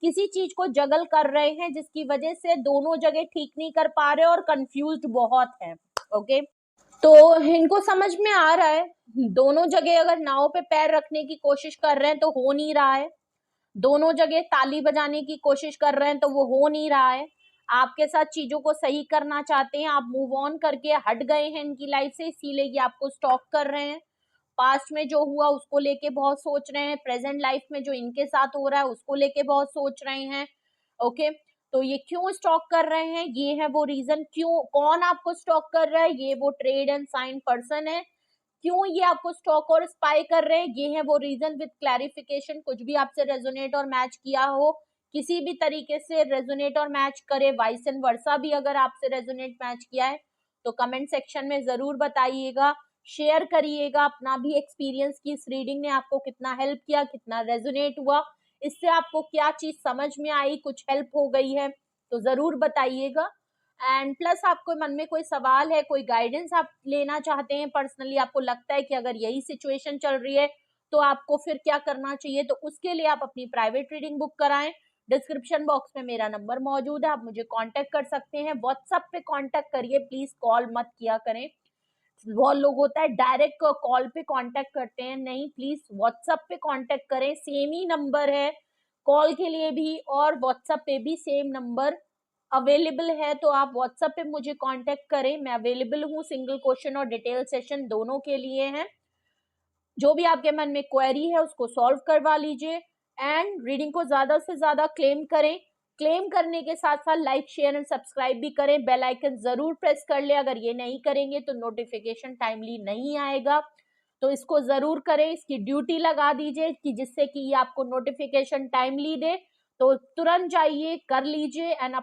A: किसी चीज को जगल कर रहे हैं जिसकी वजह से दोनों जगह ठीक नहीं कर पा रहे और कंफ्यूज्ड बहुत है। ओके, तो इनको समझ में आ रहा है दोनों जगह अगर नाव पे पैर रखने की कोशिश कर रहे हैं तो हो नहीं रहा है, दोनों जगह ताली बजाने की कोशिश कर रहे हैं तो वो हो नहीं रहा है। आपके साथ चीजों को सही करना चाहते हैं, आप मूव ऑन करके हट गए हैं इनकी लाइफ से, इसीलिए ये आपको स्टॉक कर रहे हैं। पास्ट में जो हुआ उसको लेके बहुत सोच रहे हैं, प्रेजेंट लाइफ में जो इनके साथ हो रहा है उसको लेके बहुत सोच रहे हैं। ओके, तो ये क्यों स्टॉक कर रहे हैं, ये है वो रीजन। क्यों, कौन आपको स्टॉक कर रहा है, ये वो ट्रेड एंड साइन पर्सन है। क्यों ये आपको स्टॉक और स्पाई कर रहे हैं, ये है वो रीजन विद क्लैरिफिकेशन। कुछ भी आपसे रेजोनेट और मैच किया हो, किसी भी तरीके से रेजोनेट और मैच करे, वाइस एंड वर्सा भी अगर आपसे रेजोनेट मैच किया है तो कमेंट सेक्शन में जरूर बताइएगा, शेयर करिएगा अपना भी एक्सपीरियंस की इस रीडिंग ने आपको कितना हेल्प किया, कितना रेजोनेट हुआ, इससे आपको क्या चीज समझ में आई, कुछ हेल्प हो गई है तो जरूर बताइएगा। एंड प्लस आपको मन में कोई सवाल है, कोई गाइडेंस आप लेना चाहते हैं पर्सनली, आपको लगता है कि अगर यही सिचुएशन चल रही है तो आपको फिर क्या करना चाहिए, तो उसके लिए आप अपनी प्राइवेट रीडिंग बुक कराएं। डिस्क्रिप्शन बॉक्स में मेरा नंबर मौजूद है, आप मुझे कांटेक्ट कर सकते हैं। व्हाट्सएप पे कांटेक्ट करिए प्लीज, कॉल मत किया करें। बहुत लोग होता है डायरेक्ट कॉल पे कांटेक्ट करते हैं, नहीं, प्लीज व्हाट्सएप पे कांटेक्ट करें, सेम ही नंबर है कॉल के लिए भी और व्हाट्सएप पे भी सेम नंबर अवेलेबल है, तो आप व्हाट्सएप पे मुझे कांटेक्ट करें, मैं अवेलेबल हूँ, सिंगल क्वेश्चन और डिटेल सेशन दोनों के लिए है। जो भी आपके मन में क्वेरी है उसको सॉल्व करवा लीजिए एंड रीडिंग को ज्यादा से ज्यादा क्लेम करें। क्लेम करने के साथ साथ लाइक शेयर एंड सब्सक्राइब भी करें, बेल आइकन जरूर प्रेस कर ले, अगर ये नहीं करेंगे तो नोटिफिकेशन टाइमली नहीं आएगा, तो इसको जरूर करें, इसकी ड्यूटी लगा दीजिए कि जिससे कि ये आपको नोटिफिकेशन टाइमली दे, तो तुरंत जाइए कर लीजिए एंड अपना